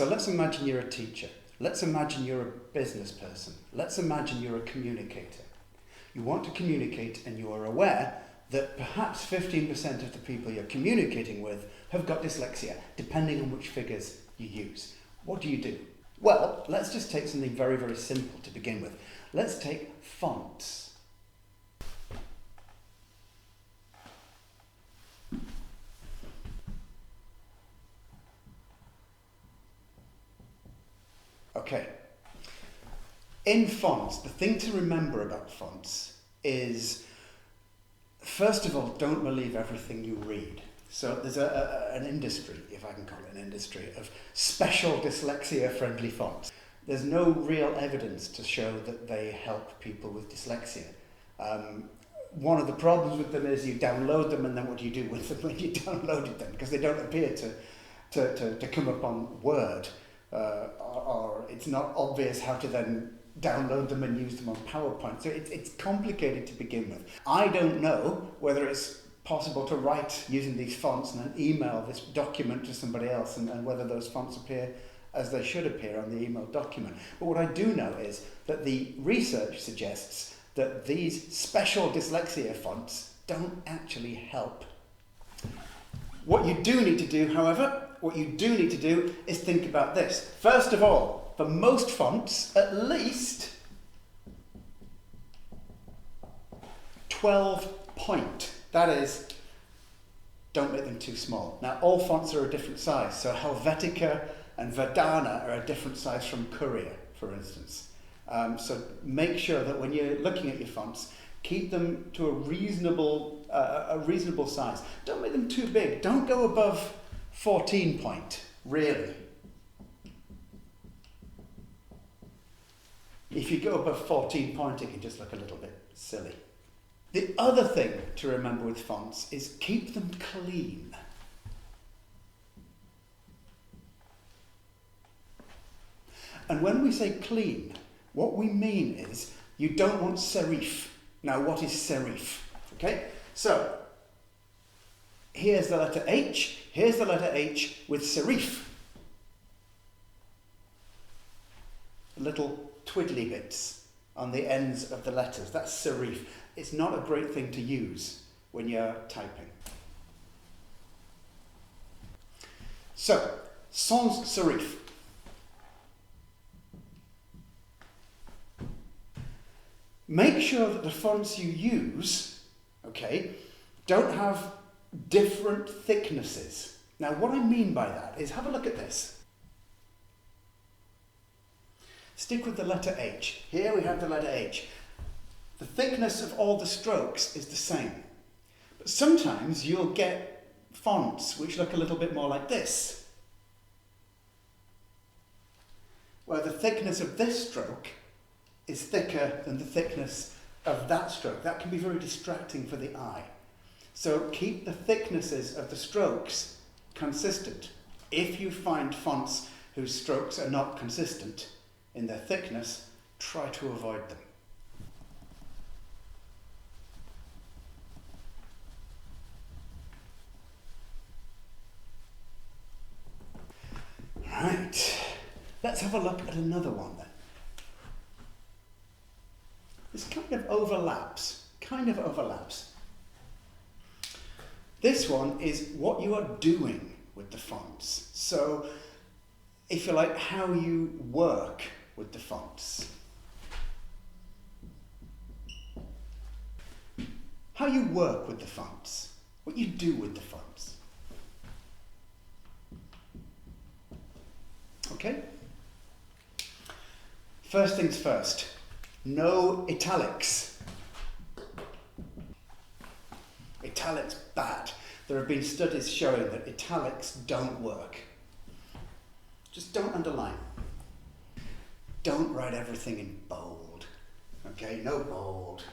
So let's imagine you're a teacher. Let's imagine you're a business person. Let's imagine you're a communicator. You want to communicate and you are aware that perhaps 15% of the people you're communicating with have got dyslexia, depending on which figures you use. What do? Well, let's just take something very, very simple to begin with. Let's take fonts. Okay. In fonts, the thing to remember about fonts is, first of all, don't believe everything you read. So there's an industry, if I can call it an industry, of special dyslexia-friendly fonts. There's no real evidence to show that they help people with dyslexia. One of the problems with them is you download them, and then what do you do with them when you downloaded them? Because they don't appear to come up on Word, or it's not obvious how to then download them and use them on PowerPoint. So it's complicated to begin with. I don't know whether it's possible to write using these fonts and then email this document to somebody else, and whether those fonts appear as they should appear on the email document. But what I do know is that the research suggests that these special dyslexia fonts don't actually help. What you do need to do, however, is think about this. First of all, for most fonts, at least 12 point. That is, don't make them too small. Now, all fonts are a different size. So Helvetica and Verdana are a different size from Courier, for instance. So make sure that when you're looking at your fonts, keep them to a reasonable size. Don't make them too big. Don't go above 14 point, really. If you go above 14 point, it can just look a little bit silly. The other thing to remember with fonts is keep them clean. And when we say clean, what we mean is you don't want serif. Now, what is serif? Okay, so here's the letter H. Here's the letter H with serif. Little twiddly bits on the ends of the letters. That's serif. It's not a great thing to use when you're typing. So, sans serif. Make sure that the fonts you use, okay, don't have different thicknesses. Now, what I mean by that is, have a look at this. Stick with the letter H. Here we have the letter H. The thickness of all the strokes is the same. But sometimes you'll get fonts which look a little bit more like this, where the thickness of this stroke is thicker than the thickness of that stroke. That can be very distracting for the eye. So keep the thicknesses of the strokes consistent. If you find fonts whose strokes are not consistent in their thickness, try to avoid them. Right, let's have a look at another one then. This kind of overlaps. This one is what you are doing with the fonts. So, if you like, how you work with the fonts. How you work with the fonts. What you do with the fonts. Okay? First things first. No italics. Italics bad. There have been studies showing that italics don't work. Just don't underline. Don't write everything in bold. Okay, no bold.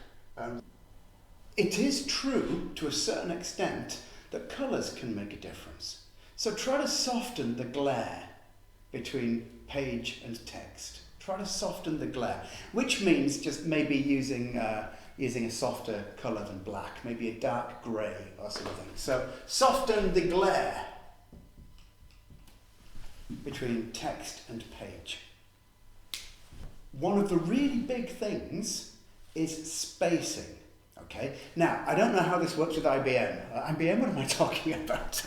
It is true to a certain extent that colours can make a difference. So try to soften the glare between page and text. Try to soften the glare, which means just maybe using a softer colour than black, maybe a dark grey or something. So soften the glare. between text and page. One of the really big things is spacing. Okay. Now, I don't know how this works with IBM. IBM, what am I talking about?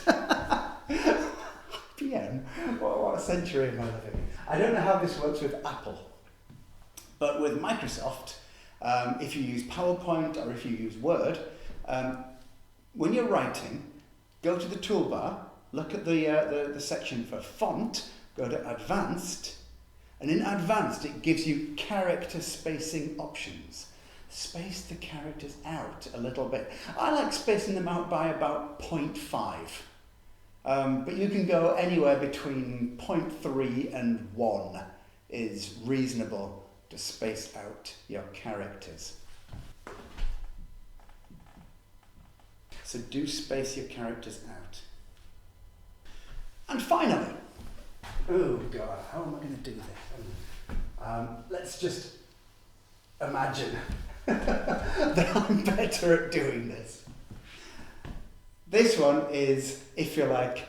IBM? What century am I living in? I don't know how this works with Apple. But with Microsoft, if you use PowerPoint or if you use Word, when you're writing, go to the toolbar, look at the section for font, go to Advanced, and in Advanced it gives you character spacing options. Space the characters out a little bit. I like spacing them out by about 0.5. But you can go anywhere between 0.3 and 1 is reasonable to space out your characters. So do space your characters out. And finally, oh God, how am I going to do this? Let's just imagine that I'm better at doing this. This one is, if you like,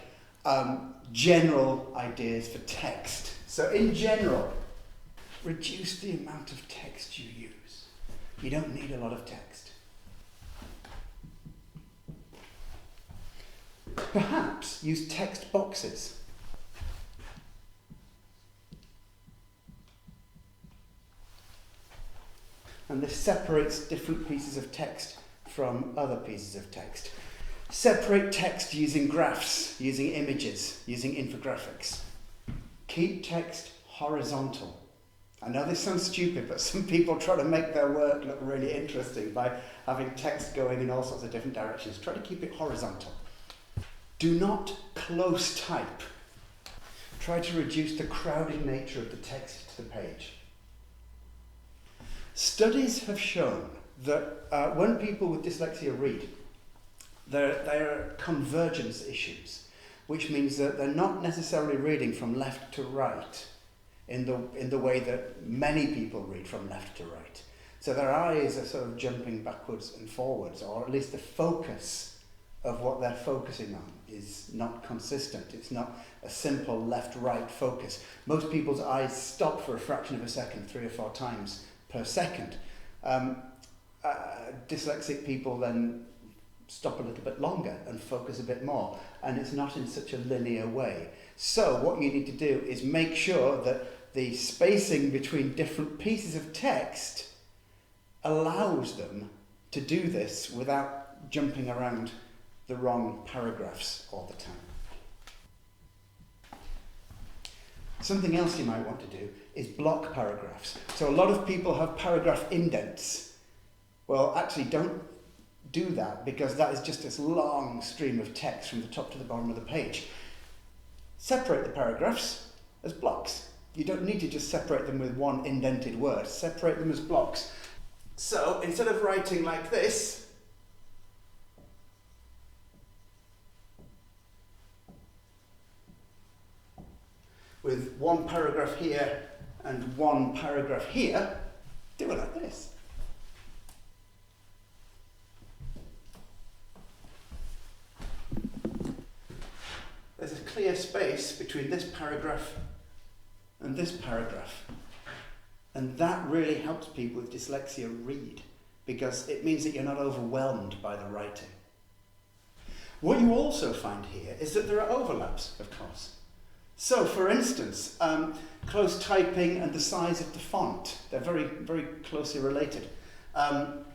general ideas for text. So in general, reduce the amount of text you use. You don't need a lot of text. Perhaps use text boxes. And this separates different pieces of text from other pieces of text. Separate text using graphs, using images, using infographics. Keep text horizontal. I know this sounds stupid, but some people try to make their work look really interesting by having text going in all sorts of different directions. Try to keep it horizontal. Do not close type. Try to reduce the crowded nature of the text to the page. Studies have shown that when people with dyslexia read, there are convergence issues, which means that they're not necessarily reading from left to right in the way that many people read from left to right. So their eyes are sort of jumping backwards and forwards, or at least the focus of what they're focusing on is not consistent. It's not a simple left-right focus. Most people's eyes stop for a fraction of a second, 3 or 4 times per second. Dyslexic people then stop a little bit longer and focus a bit more, and it's not in such a linear way. So what you need to do is make sure that the spacing between different pieces of text allows them to do this without jumping around the wrong paragraphs all the time. Something else you might want to do is block paragraphs. So a lot of people have paragraph indents. Well, actually don't do that, because that is just this long stream of text from the top to the bottom of the page. Separate the paragraphs as blocks. You don't need to just separate them with one indented word. Separate them as blocks. So instead of writing like this, with one paragraph here and one paragraph here, do it like this. There's a clear space between this paragraph and this paragraph. And that really helps people with dyslexia read, because it means that you're not overwhelmed by the writing. What you also find here is that there are overlaps, of course. So, for instance, close typing and the size of the font, they're very, very closely related. For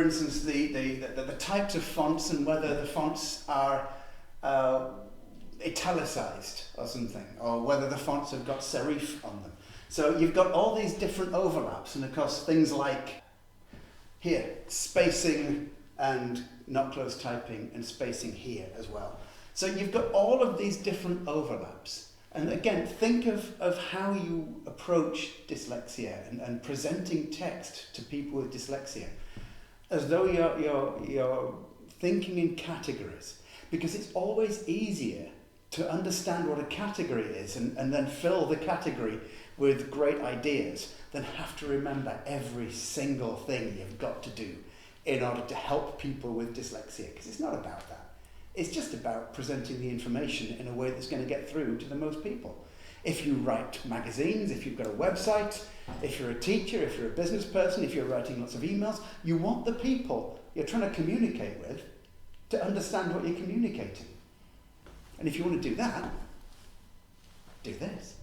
instance, the types of fonts and whether the fonts are italicized or something, or whether the fonts have got serif on them. So you've got all these different overlaps, and of course things like here, spacing and not close typing, and spacing here as well. So you've got all of these different overlaps. And again, think of how you approach dyslexia and presenting text to people with dyslexia as though you're thinking in categories, because it's always easier to understand what a category is and then fill the category with great ideas than have to remember every single thing you've got to do in order to help people with dyslexia, because it's not about that. It's just about presenting the information in a way that's going to get through to the most people. If you write magazines, if you've got a website, if you're a teacher, if you're a business person, if you're writing lots of emails, you want the people you're trying to communicate with to understand what you're communicating. And if you want to do that, do this.